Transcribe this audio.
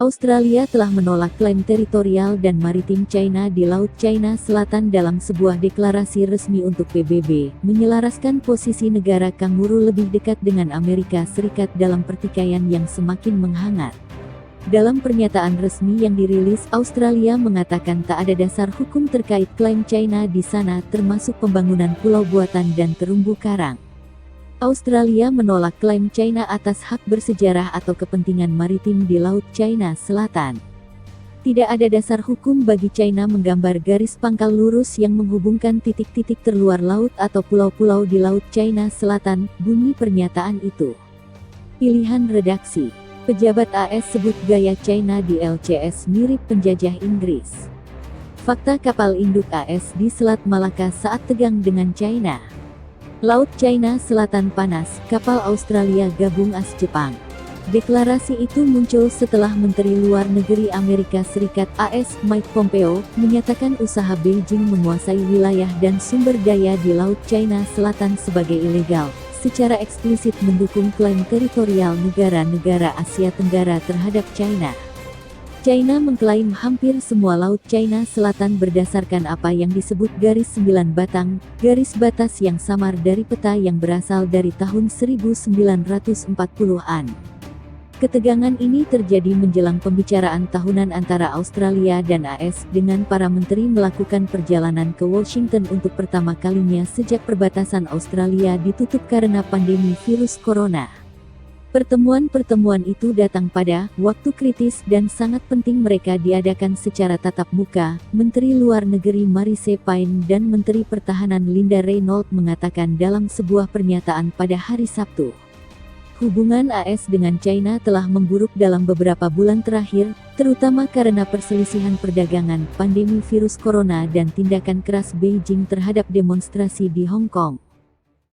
Australia telah menolak klaim teritorial dan maritim China di Laut China Selatan dalam sebuah deklarasi resmi untuk PBB, menyelaraskan posisi negara kanguru lebih dekat dengan Amerika Serikat dalam pertikaian yang semakin menghangat. Dalam pernyataan resmi yang dirilis, Australia mengatakan tak ada dasar hukum terkait klaim China di sana, termasuk pembangunan pulau buatan dan terumbu karang. Australia menolak klaim China atas hak bersejarah atau kepentingan maritim di Laut China Selatan. Tidak ada dasar hukum bagi China menggambar garis pangkal lurus yang menghubungkan titik-titik terluar laut atau pulau-pulau di Laut China Selatan, bunyi pernyataan itu. Pilihan redaksi. Pejabat AS sebut gaya China di LCS mirip penjajah Inggris. Fakta kapal induk AS di Selat Malaka saat tegang dengan China. Laut China Selatan panas, kapal Australia gabung AS Jepang. Deklarasi itu muncul setelah Menteri Luar Negeri Amerika Serikat AS Mike Pompeo menyatakan usaha Beijing menguasai wilayah dan sumber daya di Laut China Selatan sebagai ilegal, secara eksplisit mendukung klaim teritorial negara-negara Asia Tenggara terhadap China. China mengklaim hampir semua Laut China Selatan berdasarkan apa yang disebut garis 9 batang, garis batas yang samar dari peta yang berasal dari tahun 1940-an. Ketegangan ini terjadi menjelang pembicaraan tahunan antara Australia dan AS, dengan para menteri melakukan perjalanan ke Washington untuk pertama kalinya sejak perbatasan Australia ditutup karena pandemi virus corona. Pertemuan-pertemuan itu datang pada waktu kritis dan sangat penting. Mereka diadakan secara tatap muka. Menteri Luar Negeri Marise Payne dan Menteri Pertahanan Linda Reynold mengatakan dalam sebuah pernyataan pada hari Sabtu. Hubungan AS dengan China telah memburuk dalam beberapa bulan terakhir, terutama karena perselisihan perdagangan, pandemi virus corona dan tindakan keras Beijing terhadap demonstrasi di Hong Kong.